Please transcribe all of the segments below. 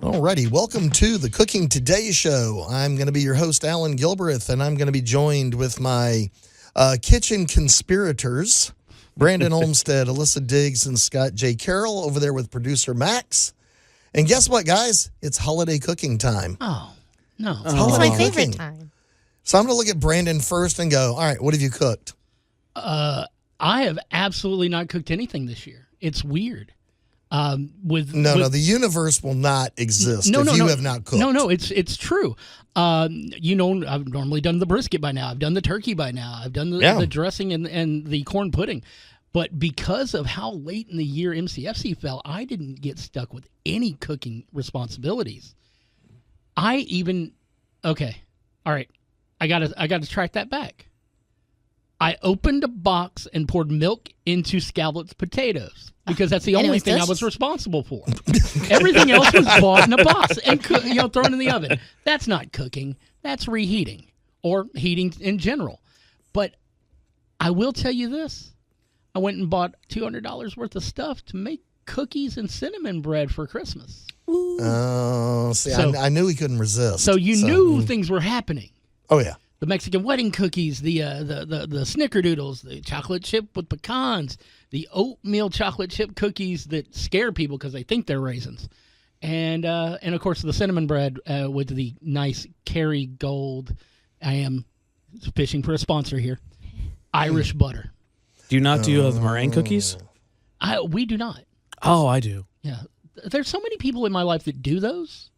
Alrighty, welcome to the Cooking Today Show. I'm going to be your host, Alan Gilbreth, and I'm going to be joined with my kitchen conspirators, Brandon Olmsted, Alissa Diggs, and Scott J. Carroll, over there with producer Max. And guess what, guys? It's holiday cooking time. Oh, no. It's It's my cooking. favorite time. So I'm going to look at Brandon first and go, all right, what have you cooked? I have absolutely not cooked anything this year. It's weird. No, the universe will not exist if you have not cooked. No, it's true. I've normally done the brisket by now. I've done the turkey by now. I've done the dressing and the corn pudding. But because of how late in the year MCFC fell, I didn't get stuck with any cooking responsibilities. Okay, all right. I gotta track that back. I opened a box and poured milk into Scallops potatoes because that's the only thing I was responsible for. Everything else was bought in a box and thrown in the oven. That's not cooking. That's reheating or heating in general. But I will tell you this. I went and bought $200 worth of stuff to make cookies and cinnamon bread for Christmas. Oh, I knew he couldn't resist. So you knew things were happening. Oh, yeah. The Mexican wedding cookies, the snickerdoodles, the chocolate chip with pecans, the oatmeal chocolate chip cookies that scare people because they think they're raisins, and of course the cinnamon bread with the nice Kerrygold. I am fishing for a sponsor here. Irish butter. Do you not do the meringue cookies? We do not. Oh, I do. Yeah, there's so many people in my life that do those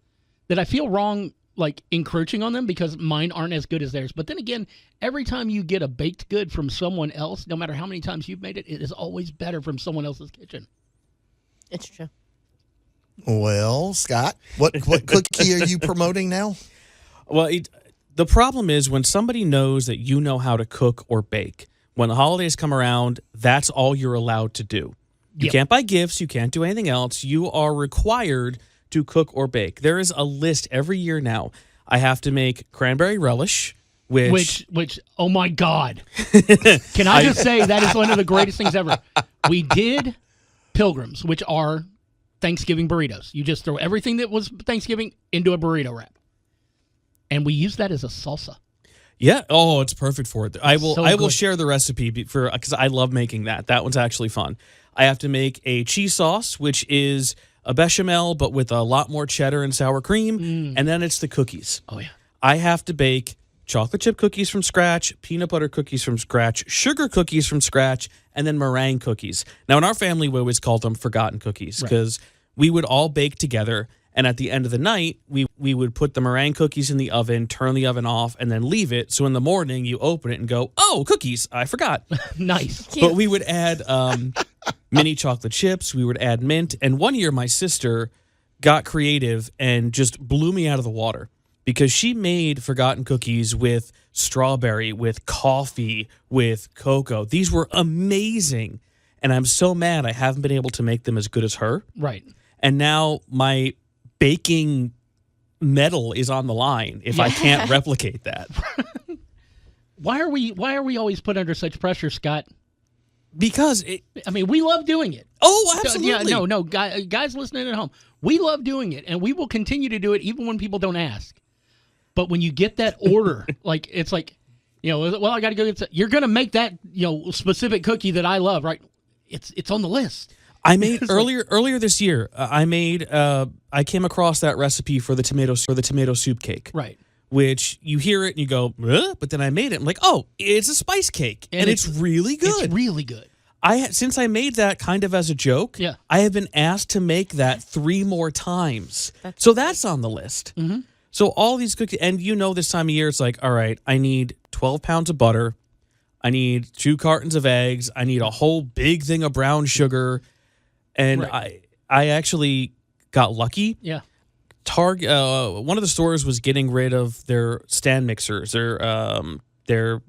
that I feel wrong like encroaching on them because mine aren't as good as theirs. But then again, every time you get a baked good from someone else, no matter how many times you've made it, it is always better from someone else's kitchen. It's true. Well, Scott, what cookie are you promoting now? Well, the problem is when somebody knows that you know how to cook or bake, when the holidays come around, that's all you're allowed to do. You can't buy gifts. You can't do anything else. You are required to cook or bake. There is a list every year now. I have to make cranberry relish, which oh my God. Can I just say that is one of the greatest things ever. We did Pilgrims, which are Thanksgiving burritos. You just throw everything that was Thanksgiving into a burrito wrap. And we use that as a salsa. Yeah. Oh, it's perfect for it. I will good. share the recipe because I love making that. That one's actually fun. I have to make a cheese sauce, which is a bechamel, but with a lot more cheddar and sour cream, and then it's the cookies. Oh, yeah. I have to bake chocolate chip cookies from scratch, peanut butter cookies from scratch, sugar cookies from scratch, and then meringue cookies. Now, in our family, we always called them forgotten cookies because we would all bake together, and at the end of the night, we would put the meringue cookies in the oven, turn the oven off, and then leave it. So in the morning, you open it and go, oh, cookies, I forgot. Nice. Cute. But we would add mini chocolate chips. We would add mint. And one year, my sister got creative and just blew me out of the water because she made forgotten cookies with strawberry, with coffee, with cocoa. These were amazing. And I'm so mad I haven't been able to make them as good as her. Right. And now my baking medal is on the line if I can't replicate that. Why are we always put under such pressure, Scott? Because we love doing it. Oh, absolutely. Yeah, no, guys listening at home, we love doing it, and we will continue to do it even when people don't ask. But when you get that order, it's like, well, I got to go get. You're going to make that specific cookie that I love, right? It's on the list. I made earlier this year. I came across that recipe for the tomato soup cake. Right. Which you hear it and you go, but then I made it. I'm like, oh, it's a spice cake, and it's really good. It's really good. Since I made that kind of as a joke, I have been asked to make that 3 more times. That's on the list. Mm-hmm. So all these cookies, and this time of year, it's like, all right, I need 12 pounds of butter, I need 2 cartons of eggs, I need a whole big thing of brown sugar, and I actually got lucky. Yeah. Target, one of the stores was getting rid of their stand mixers. Their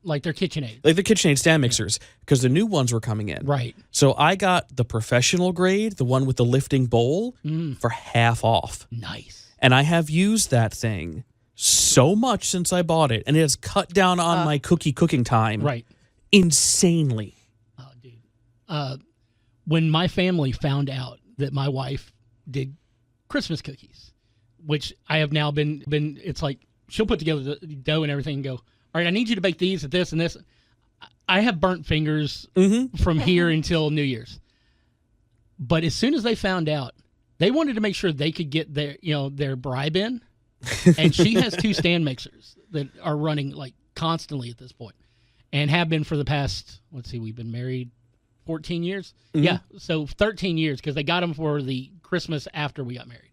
like their KitchenAid. Like the KitchenAid stand mixers, because the new ones were coming in. Right. So I got the professional grade, the one with the lifting bowl, for half off. Nice. And I have used that thing so much since I bought it, and it has cut down on my cooking time. Right. Insanely. Oh, dude. When my family found out that my wife did Christmas cookies, which I have now been. It's like she'll put together the dough and everything and go, all right, I need you to bake these at this and this. I have burnt fingers from here until New Year's. But as soon as they found out, they wanted to make sure they could get their bribe in. And she has 2 stand mixers that are running like constantly at this point and have been for the past, we've been married 14 years. Mm-hmm. Yeah. So 13 years because they got them for the Christmas after we got married.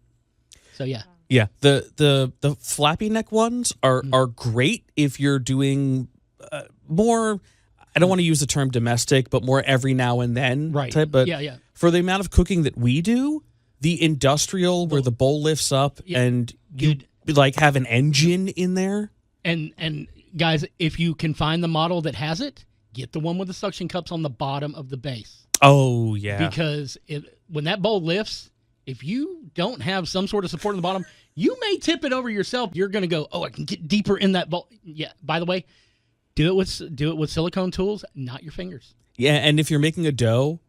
So yeah. Yeah. The flappy neck ones are great if you're doing more, I don't want to use the term domestic, but more every now and then type. But yeah. For the amount of cooking that we do, the industrial where the bowl lifts up and you like have an engine in there. And guys, if you can find the model that has it, get the one with the suction cups on the bottom of the base. Oh, yeah. Because when that bowl lifts, if you don't have some sort of support on the bottom, you may tip it over yourself. You're going to go, I can get deeper in that bowl. Yeah, by the way, do it with silicone tools, not your fingers. Yeah, and if you're making a dough,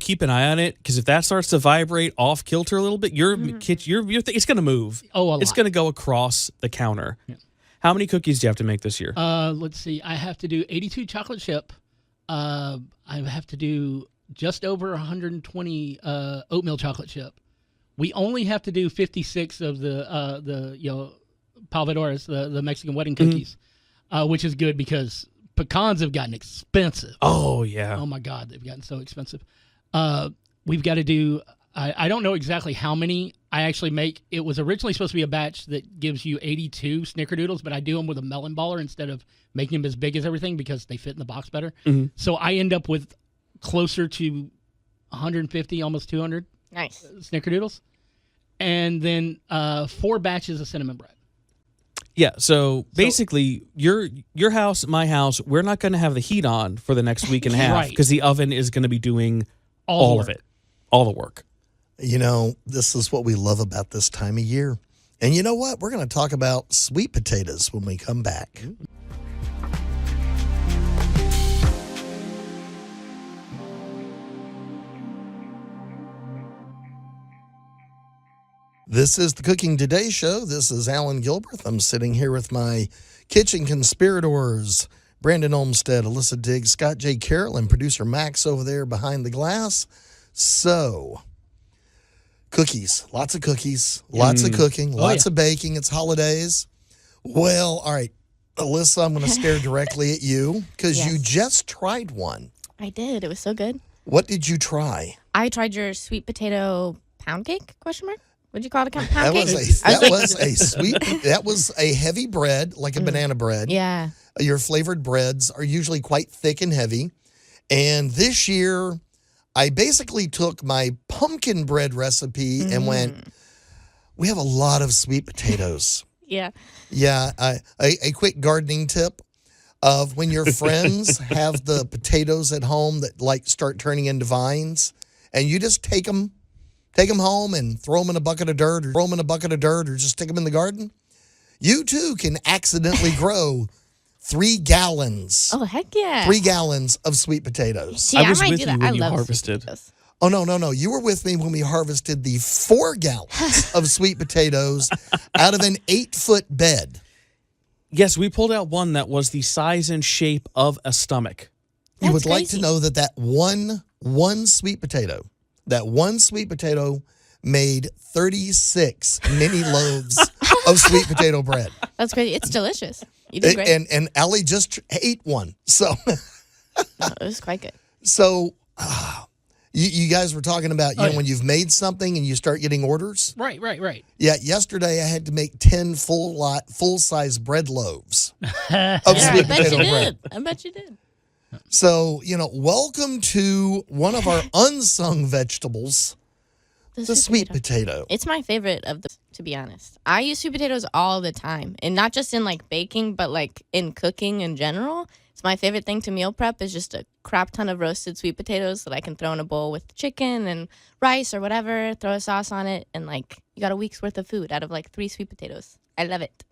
keep an eye on it because if that starts to vibrate off kilter a little bit, it's going to move. It's going to go across the counter. Yeah. How many cookies do you have to make this year? Let's see. I have to do 82 chocolate chip. I have to do just over 120 oatmeal chocolate chip. We only have to do 56 of the palvedores, the Mexican wedding cookies, which is good because pecans have gotten expensive. Oh, yeah. Oh, my God. They've gotten so expensive. We've got to do, I don't know exactly how many I actually make. It was originally supposed to be a batch that gives you 82 snickerdoodles, but I do them with a melon baller instead of making them as big as everything because they fit in the box better. Mm-hmm. So I end up with closer to 150, almost 200 nice snickerdoodles. And then 4 batches of cinnamon bread. Yeah, so basically, your house, my house, we're not going to have the heat on for the next week and a half because the oven is going to be doing all of it, all the work. You know, this is what we love about this time of year. And you know what? We're going to talk about sweet potatoes when we come back. This is the Cooking Today show. This is Allan Gilbert. I'm sitting here with my kitchen conspirators, Brandon Olmsted, Alissa Diggs, Scott J. Carroll, and producer Max over there behind the glass. So, cookies. Lots of cookies. Lots of cooking. Lots of baking. It's holidays. Well, all right. Alissa, I'm going to stare directly at you because you just tried one. I did. It was so good. What did you try? I tried your sweet potato pound cake, question mark? What'd you call it? Pound that cake? That was a heavy bread, like a banana bread. Yeah. Your flavored breads are usually quite thick and heavy. And this year, I basically took my pumpkin bread recipe and went, we have a lot of sweet potatoes. Yeah. Yeah. A quick gardening tip of when your friends have the potatoes at home that like start turning into vines, and you just take them home and throw them in a bucket of dirt or just stick them in the garden. You too can accidentally grow 3 gallons. Oh, heck yeah. 3 gallons of sweet potatoes. See, I was might with do you that. when I you love harvested. Oh, no. You were with me when we harvested the 4 gallons of sweet potatoes out of an 8-foot bed. Yes, we pulled out one that was the size and shape of a stomach. You would like to know that one sweet potato made 36 mini loaves of sweet potato bread. That's great. It's delicious. You did great. And Allie just ate one. So it was quite good. So you guys were talking about, when you've made something and you start getting orders. Right. Yeah, yesterday I had to make 10 full-size bread loaves of sweet potato bread. I bet you did. So, welcome to one of our unsung vegetables, the sweet potato. It's my favorite to be honest. I use sweet potatoes all the time, and not just in like baking, but like in cooking in general. It's my favorite thing to meal prep is just a crap ton of roasted sweet potatoes that I can throw in a bowl with chicken and rice or whatever, throw a sauce on it, and like you got a week's worth of food out of like 3 sweet potatoes. I love it.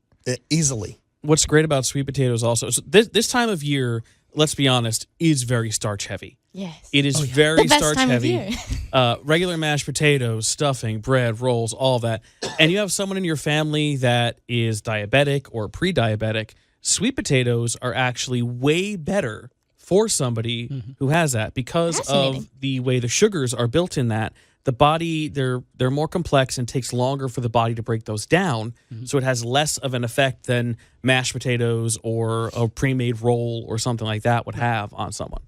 Easily. What's great about sweet potatoes also, so this time of year, let's be honest, is very starch heavy. Yes. It is very the best starch time heavy. of year. Regular mashed potatoes, stuffing, bread, rolls, all that. And you have someone in your family that is diabetic or pre-diabetic. Sweet potatoes are actually way better for somebody who has that because of the way the sugars are built in that. The body, they're more complex and takes longer for the body to break those down. So it has less of an effect than mashed potatoes or a pre-made roll or something like that would have on someone.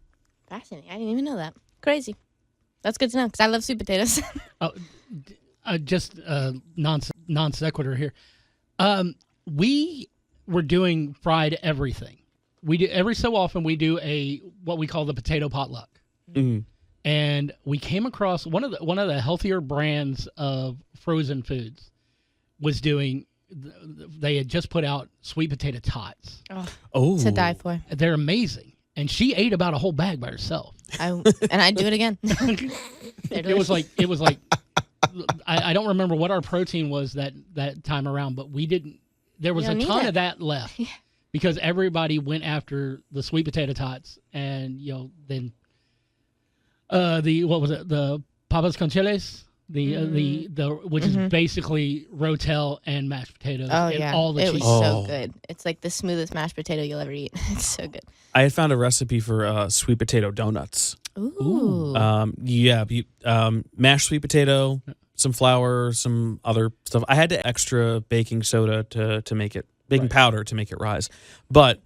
Fascinating. I didn't even know that. Crazy. That's good to know because I love sweet potatoes. Just non sequitur here. We were doing fried everything. We do every so often we do what we call the potato potluck. Mm-hmm. And we came across one of the healthier brands of frozen foods was doing. They had just put out sweet potato tots. Oh, to die for. They're amazing, and she ate about a whole bag by herself. And I'd do it again. It was like I don't remember what our protein was that time around, but we didn't. There was a ton of that left because everybody went after the sweet potato tots, and then. The papas con chiles, which is basically rotel and mashed potatoes. Oh and yeah, all the it cheese. was so good. It's like the smoothest mashed potato you'll ever eat. It's so good. I had found a recipe for sweet potato donuts. Ooh. Mashed sweet potato, some flour, some other stuff. I had to extra baking soda to make it, baking powder to make it rise. But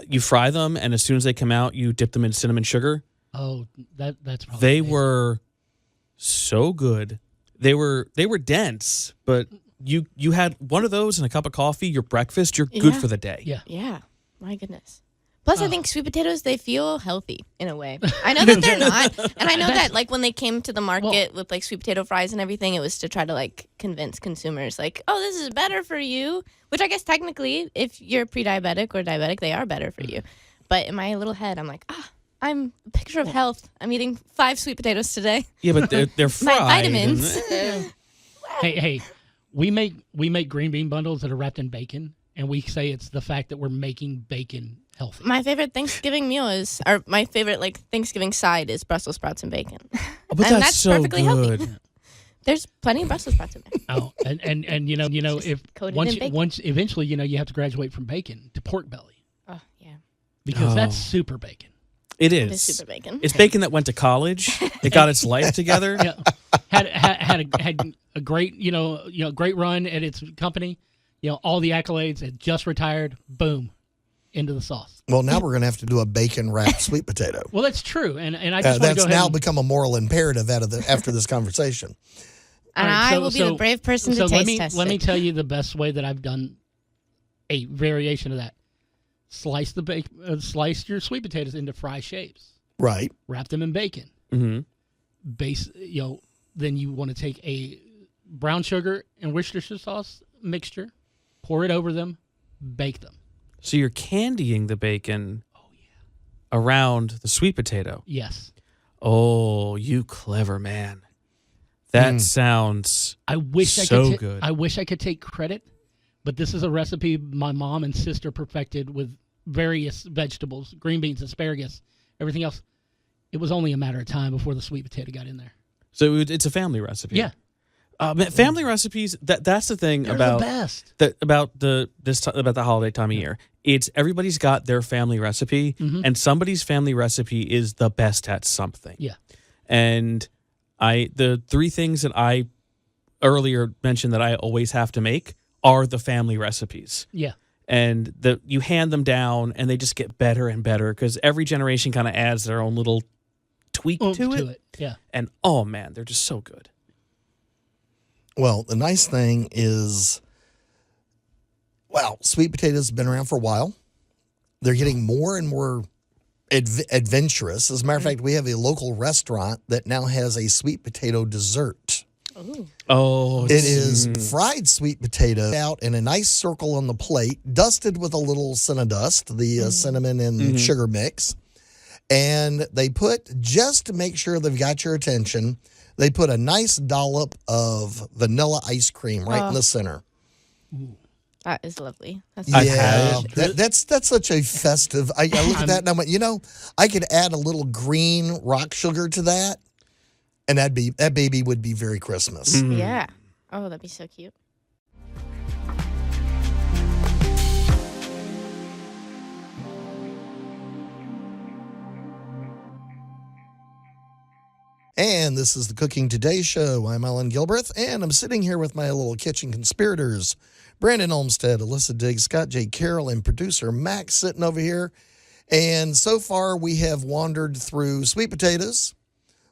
you fry them, and as soon as they come out, you dip them in cinnamon sugar. Oh, that's probably they amazing. were so good. They were dense, but you had one of those and a cup of coffee, your breakfast, you're good for the day. Yeah. My goodness. Plus, I think sweet potatoes, they feel healthy in a way. I know that they're not. And I know that, like, when they came to the market with, like, sweet potato fries and everything, it was to try to, like, convince consumers, like, oh, this is better for you. Which I guess technically, if you're pre-diabetic or diabetic, they are better for you. But in my little head, I'm like, I'm a picture of health. I'm eating 5 sweet potatoes today. Yeah, but they're fried. My vitamins. Hey, we make green bean bundles that are wrapped in bacon, and we say it's the fact that we're making bacon healthy. My favorite Thanksgiving meal is, or my favorite like Thanksgiving side is Brussels sprouts and bacon. Oh, but and that's so perfectly good. healthy. There's plenty of Brussels sprouts in there. Oh, and you know if Coated in bacon. once eventually you have to graduate from bacon to pork belly Oh yeah, because that's super bacon. It it is is. super bacon. It's bacon that went to college. It got its life together. Yeah, had a great great run at its company. All the accolades. It just retired. Boom, into the sauce. Well, now we're going to have to do a bacon wrapped sweet potato. Well, that's true, and I just want to go that's ahead now and, become a moral imperative after this conversation. And All right, I will be the brave person to taste test let me it. tell you the best way that I've done a variation of that. Slice your sweet potatoes into fry shapes. Right. Wrap them in bacon. Mm-hmm. Then you want to take a brown sugar and Worcestershire sauce mixture, pour it over them, bake them. So you're candying the bacon around the sweet potato. Yes. Oh, you clever man. That sounds I wish so good. I wish I could take credit, but this is a recipe my mom and sister perfected with various vegetables, green beans, asparagus, everything else. It was only a matter of time before the sweet potato got in there. So it's a family recipe. Yeah. Family recipes. That's the thing They're about the best. about the holiday time of year. It's everybody's got their family recipe, and somebody's family recipe is the best at something. Yeah. And the 3 things that I earlier mentioned that I always have to make are the family recipes. Yeah. And you hand them down, and they just get better and better because every generation kind of adds their own little tweak to it. Yeah. And oh man, they're just so good. Well, the nice thing is, sweet potatoes have been around for a while. They're getting more and more adventurous. As a matter of fact, we have a local restaurant that now has a sweet potato dessert. Ooh. Oh, It is fried sweet potato out in a nice circle on the plate, dusted with a little cinnadust, the cinnamon and sugar mix. And they put, just to make sure they've got your attention, they put a nice dollop of vanilla ice cream right in the center. That is lovely. That's Yeah, that's such a festive. I look at that and I went, I could add a little green rock sugar to that, and that baby would be very Christmas. Yeah. Oh, that'd be so cute. And this is the Cooking Today Show. I'm Allan Gilbreth, and I'm sitting here with my little kitchen conspirators, Brandon Olmsted, Alissa Diggs, Scott J. Carroll, and producer Max sitting over here. And so far, we have wandered through sweet potatoes,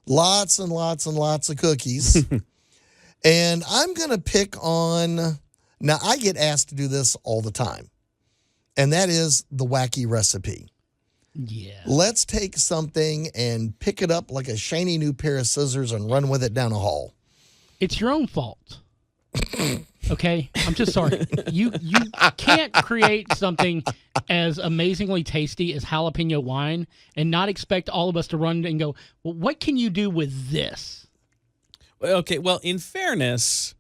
lots and lots and lots of cookies. And I'm going to pick on, now I get asked to do this all the time, and that is the wacky recipe. Yeah. Let's take something and pick it up like a shiny new pair of scissors and run with it down a hall. It's your own fault. Okay? I'm just sorry. You can't create something as amazingly tasty as jalapeno wine and not expect all of us to run and go, well, what can you do with this? Okay, well, in fairness,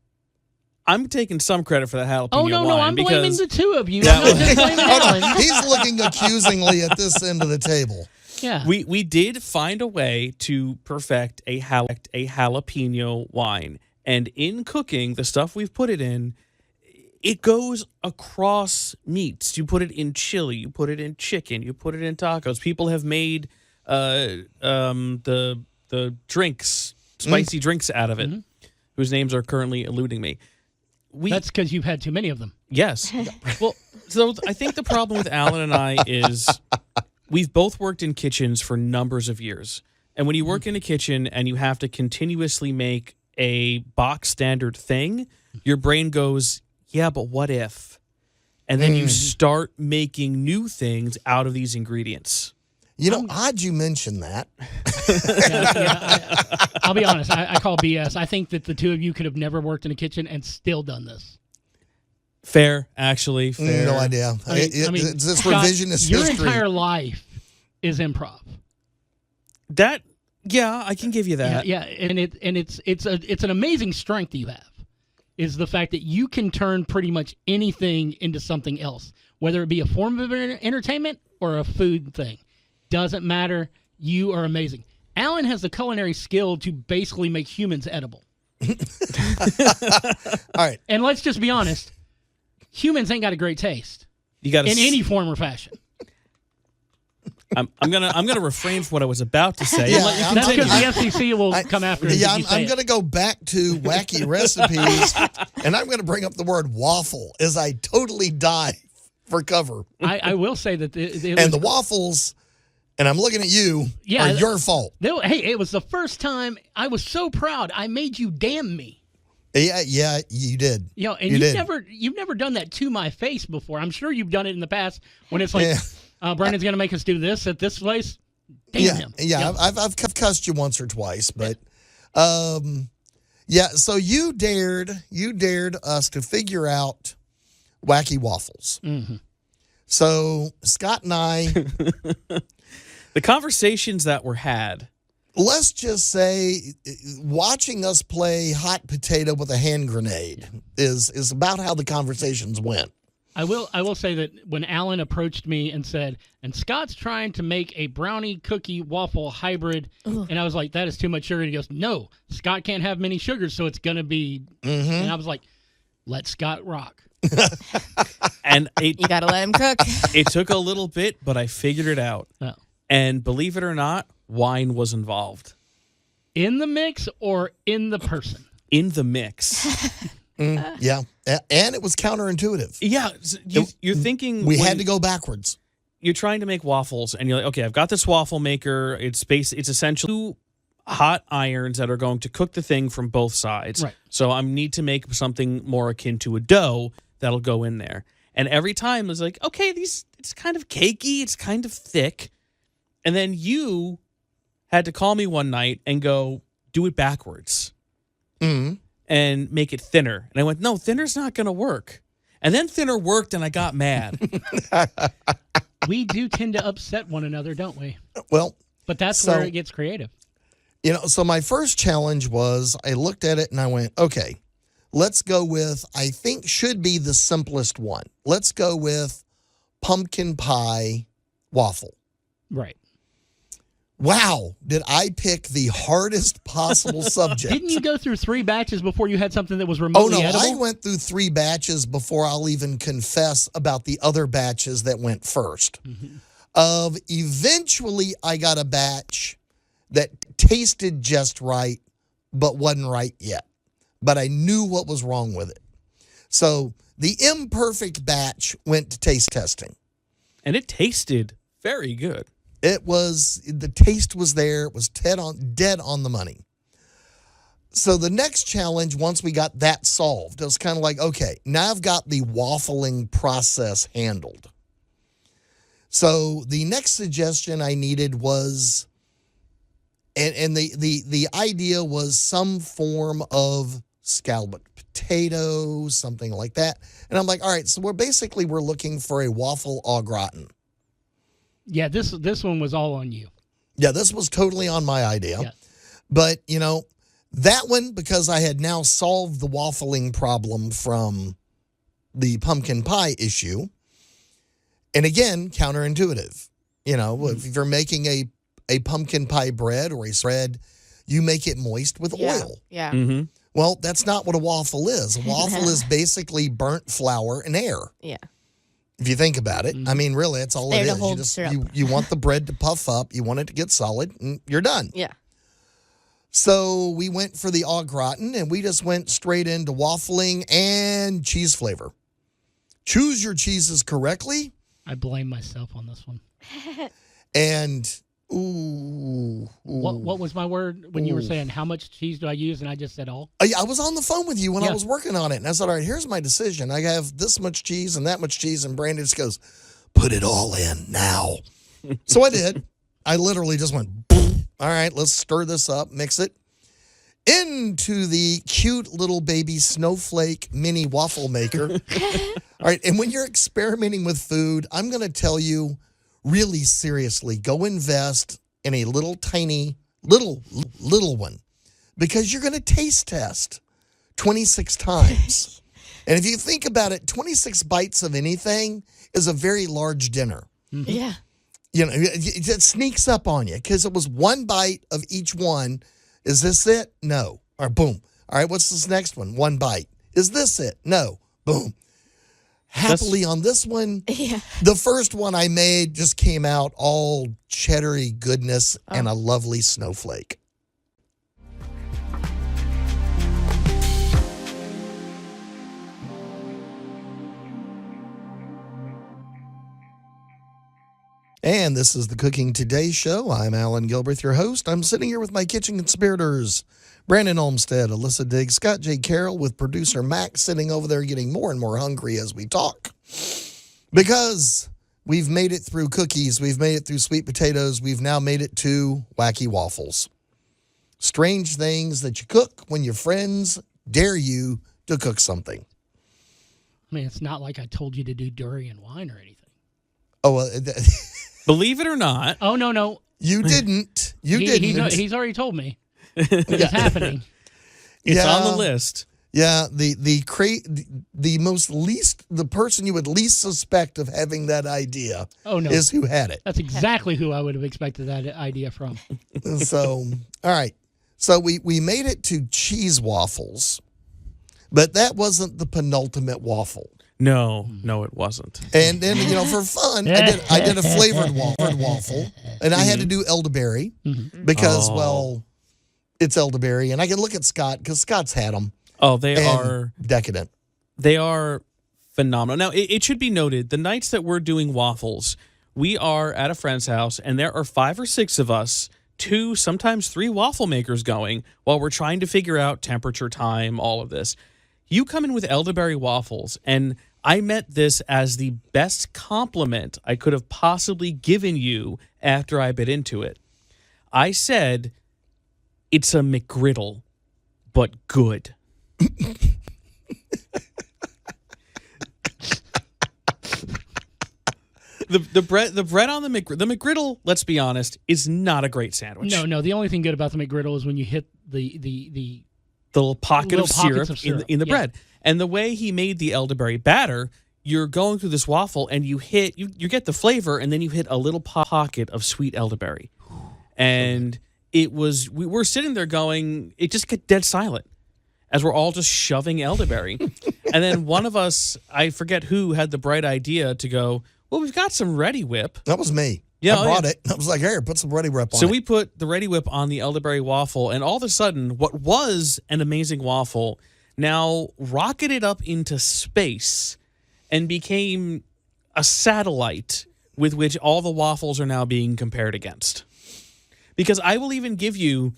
I'm taking some credit for that jalapeno Oh, no, wine I'm blaming the two of you. Yeah. I'm not just blaming Allan. He's looking accusingly at this end of the table. Yeah. We did find a way to perfect a jalapeno wine. And in cooking, the stuff we've put it in, it goes across meats. You put it in chili, you put it in chicken, you put it in tacos. People have made the drinks, spicy drinks out of it, whose names are currently eluding me. That's because you've had too many of them. Yes. Well, so I think the problem with Allan and I is we've both worked in kitchens for numbers of years. And when you work in a kitchen and you have to continuously make a box standard thing, your brain goes, yeah, but what if? And then you start making new things out of these ingredients. Odd you mention that. I'll be honest. I call BS. I think that the two of you could have never worked in a kitchen and still done this. Fair, actually. Fair. No idea. It's this Scott, revisionist your history. entire life is improv. Yeah, I can give you that. Yeah, and it's an amazing strength you have. Is the fact that you can turn pretty much anything into something else, whether it be a form of entertainment or a food thing. Doesn't matter. You are amazing. Allan has the culinary skill to basically make humans edible. All right. And let's just be honest. Humans ain't got a great taste. You got in any form or fashion. I'm gonna refrain from what I was about to say. Yeah, that's because the FCC will come after us. Yeah, I'm going to go back to wacky recipes, and I'm going to bring up the word waffle as I totally dive for cover. I will say that the waffles, and I'm looking at you, are your fault. Hey, it was the first time I was so proud. I made you damn me. Yeah, you did. And you've never done that to my face before. I'm sure you've done it in the past when it's like, Brandon's going to make us do this at this place. Damn him. Yeah, I've cussed you once or twice, but so you dared us to figure out wacky waffles. Mm-hmm. So Scott and I, the conversations that were had, let's just say watching us play hot potato with a hand grenade is about how the conversations went. I will say that when Allan approached me and said, and Scott's trying to make a brownie cookie waffle hybrid, and I was like, that is too much sugar. And he goes, no, Scott can't have many sugars, so it's going to be, and I was like, let Scott rock. And you got to let him cook. It took a little bit, but I figured it out. Oh. And believe it or not, wine was involved. In the mix or in the person? In the mix. Yeah, and it was counterintuitive. Yeah, you're thinking we had to go backwards. You're trying to make waffles, and you're like, okay, I've got this waffle maker. It's essentially 2 hot irons that are going to cook the thing from both sides. Right. So I need to make something more akin to a dough that'll go in there. And every time it's like, okay, it's kind of cakey, it's kind of thick, and then you had to call me one night and go, do it backwards. Mm-hmm. And make it thinner. And I went, no, thinner's not going to work. And then thinner worked, and I got mad. We do tend to upset one another, don't we? Well, but that's where it gets creative. So my first challenge was I looked at it and I went, okay, let's go with, I think should be the simplest one. Let's go with pumpkin pie waffle. Right. Wow, did I pick the hardest possible subject? Didn't you go through 3 batches before you had something that was remotely edible? I went through 3 batches before I'll even confess about the other batches that went first. Eventually, I got a batch that tasted just right, but wasn't right yet. But I knew what was wrong with it. So the imperfect batch went to taste testing. And it tasted very good. The taste was there. It was dead on the money. So the next challenge, once we got that solved, it was kind of like, okay, now I've got the waffling process handled. So the next suggestion I needed was, and the idea was some form of scalloped potato, something like that. And I'm like, all right, so we're looking for a waffle au gratin. Yeah, this one was all on you. Yeah, this was totally on my idea. Yeah. But, that one, because I had now solved the waffling problem from the pumpkin pie issue, and again, counterintuitive. If you're making a pumpkin pie bread or a bread, you make it moist with oil. Yeah. Mm-hmm. Well, that's not what a waffle is. A waffle is basically burnt flour and air. Yeah. If you think about it, I mean, really, that's all it is. You want the bread to puff up, you want it to get solid, and you're done. Yeah. So we went for the au gratin, and we just went straight into waffling and cheese flavor. Choose your cheeses correctly. I blame myself on this one. And ooh. What was my word when you were saying how much cheese do I use, and I just said all? I was on the phone with you when I was working on it, and I said, all right, here's my decision. I have this much cheese and that much cheese, and Brandon just goes, put it all in now. So I did. I literally just went, boom. All right, let's stir this up, mix it into the cute little baby snowflake mini waffle maker. All right, and when you're experimenting with food, I'm going to tell you, really seriously, go invest in a little tiny, little one, because you're going to taste test 26 times. And if you think about it, 26 bites of anything is a very large dinner. Mm-hmm. Yeah. It sneaks up on you because it was one bite of each one. Is this it? No. Or boom. All right, what's this next one? One bite. Is this it? No. Boom. Happily on this one, the first one I made just came out all cheddary goodness and a lovely snowflake. And this is the Cooking Today Show. I'm Allan Gilbert, your host. I'm sitting here with my kitchen conspirators, Brandon Olmsted, Alissa Diggs, Scott J. Carroll, with producer Max sitting over there getting more and more hungry as we talk. Because we've made it through cookies, we've made it through sweet potatoes, we've now made it to wacky waffles. Strange things that you cook when your friends dare you to cook something. I mean, it's not like I told you to do durian wine or anything. Oh, well, believe it or not. Oh, no. You didn't. Didn't. He's already told me. It's happening. It's on the list. Yeah, the person you would least suspect of having that idea is who had it. That's exactly who I would have expected that idea from. So, all right. So we made it to cheese waffles, but that wasn't the penultimate waffle. No, it wasn't. And then, for fun, I did a flavored waffle, and I had to do elderberry because, well, it's elderberry, and I can look at Scott because Scott's had them. Oh, they are decadent. They are phenomenal. Now, it should be noted, the nights that we're doing waffles, we are at a friend's house, and there are 5 or 6 of us, 2, sometimes 3 waffle makers going while we're trying to figure out temperature, time, all of this. You come in with elderberry waffles, and I meant this as the best compliment I could have possibly given you after I bit into it. I said, it's a McGriddle, but good. The bread on the McGriddle, let's be honest, is not a great sandwich. No. The only thing good about the McGriddle is when you hit the the little pocket Little of pockets syrup, of syrup, in the yeah. bread. And the way he made the elderberry batter, you're going through this waffle and you get the flavor, and then you hit a little pocket of sweet elderberry. And we were sitting there going, it just got dead silent as we're all just shoving elderberry. And then one of us, I forget who, had the bright idea to go, well, we've got some Ready Whip. That was me. Yeah, I brought it. I was like, here, put some Ready Whip on So it. we put the Ready Whip on the elderberry waffle, and all of a sudden, what was an amazing waffle now rocketed up into space and became a satellite with which all the waffles are now being compared against. Because I will even give you,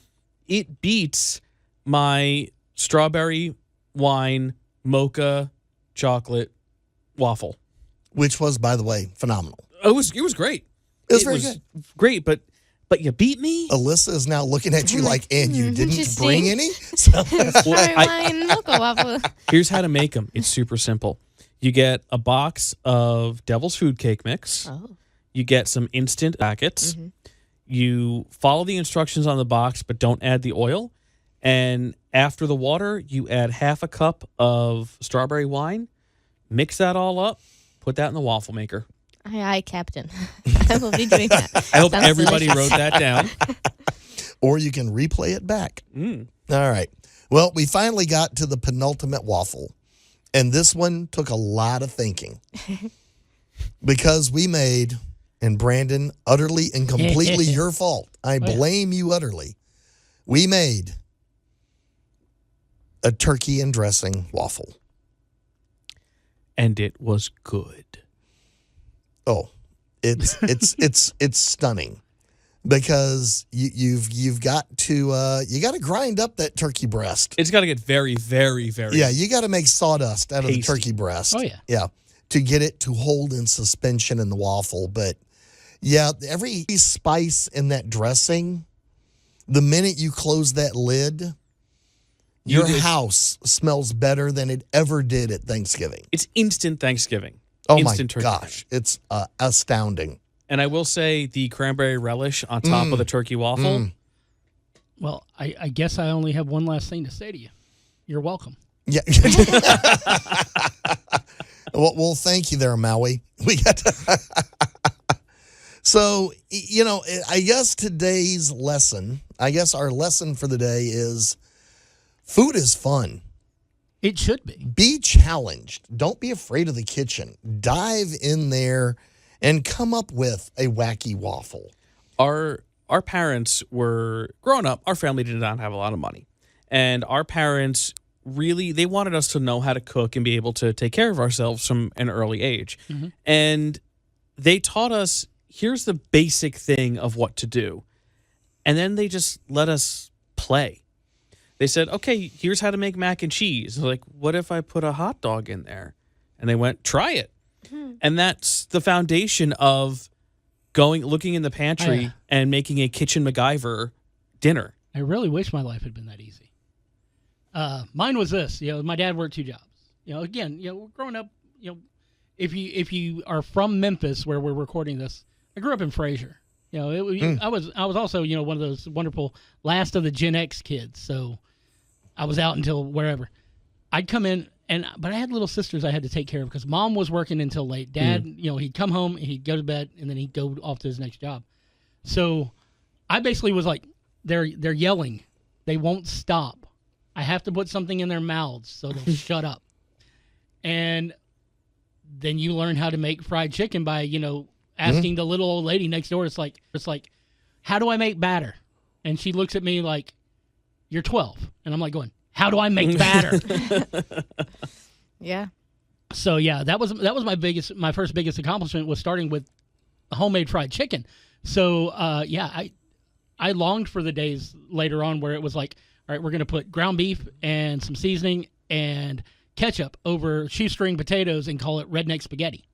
it beats my strawberry wine mocha chocolate waffle. Which was, by the way, phenomenal. It was great. It was very good. Great, but you beat me? Alyssa is now looking at you like, and you didn't Interesting. bring any? So, Strawberry wine mocha waffle. Here's how to make them. It's super simple. You get a box of Devil's Food Cake Mix. Oh. You get some instant packets. You follow the instructions on the box, but don't add the oil. And after the water, you add half a cup of strawberry wine. Mix that all up. Put that in the waffle maker. Aye, Captain. I will be doing that. I hope Sounds everybody delicious. wrote that down. or you can replay it back. All right. Well, we finally got to the penultimate waffle. And this one took a lot of thinking. Because we made, and Brandon, utterly and completely your fault. I blame you utterly. We made a turkey and dressing waffle. And it was good. Oh, it's stunning, because you've got to grind up that turkey breast. It's got to get very, very, very. Yeah, you got to make sawdust out of the tasty. turkey breast. Oh, yeah. Yeah, to get it to hold in suspension in the waffle. But yeah, every spice in that dressing, the minute you close that lid, your house smells better than it ever did at Thanksgiving. It's instant Thanksgiving. Oh instant my turkey. gosh, it's astounding. And I will say the cranberry relish on top of the turkey waffle. Well, I guess I only have one last thing to say to you. You're welcome. Yeah. well, thank you there, Maui. We got to So, I guess our lesson for the day is food is fun. It should be. Be challenged. Don't be afraid of the kitchen. Dive in there and come up with a wacky waffle. Our parents were growing up. Our family did not have a lot of money. And our parents they wanted us to know how to cook and be able to take care of ourselves from an early age. And they taught us, here's the basic thing of what to do. And then they just let us play. They said, okay, here's how to make mac and cheese. Like, what if I put a hot dog in there? And they went, try it. And that's the foundation of looking in the pantry and making a kitchen MacGyver dinner. I really wish my life had been that easy. Mine was this. My dad worked 2 jobs. Again, growing up, if you are from Memphis, where we're recording this, I grew up in Fraser. I was also one of those wonderful last of the Gen X kids. So I was out until wherever. I'd come in, but I had little sisters I had to take care of because mom was working until late. Dad, he'd come home, he'd go to bed, and then he'd go off to his next job. So I basically was like, they're yelling, they won't stop. I have to put something in their mouths so they'll shut up. And then you learn how to make fried chicken by asking the little old lady next door. It's like, how do I make batter? And she looks at me like, you're 12. And I'm like going, how do I make batter? Yeah. So yeah, that was my first biggest accomplishment was starting with homemade fried chicken. So I longed for the days later on where it was like, all right, we're going to put ground beef and some seasoning and ketchup over shoestring potatoes and call it redneck spaghetti.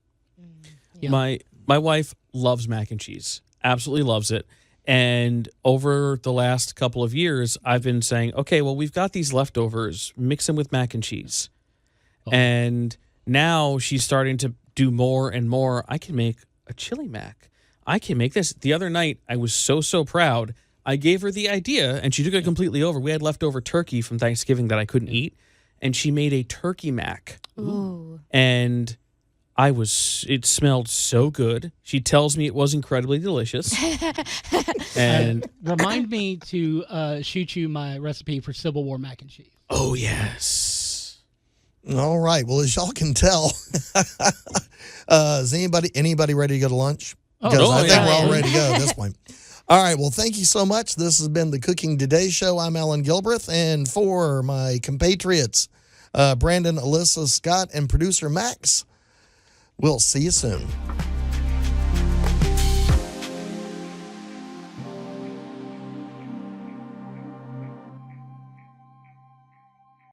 Yeah. My wife loves mac and cheese, absolutely loves it. And over the last couple of years, I've been saying, okay, well, we've got these leftovers, mix them with mac and cheese. Oh. And now she's starting to do more and more. I can make a chili mac. I can make this. The other night, I was so proud. I gave her the idea, and she took it completely over. We had leftover turkey from Thanksgiving that I couldn't eat, and she made a turkey mac. Ooh. And it smelled so good. She tells me it was incredibly delicious. And remind me to shoot you my recipe for Civil War mac and cheese. Oh, yes. All right. Well, as y'all can tell, is anybody ready to go to lunch? Because I think we're all ready to go at this point. All right. Well, thank you so much. This has been the Cooking Today Show. I'm Allan Gilbreth, and for my compatriots, Brandon, Alissa, Scott, and producer Max, we'll see you soon.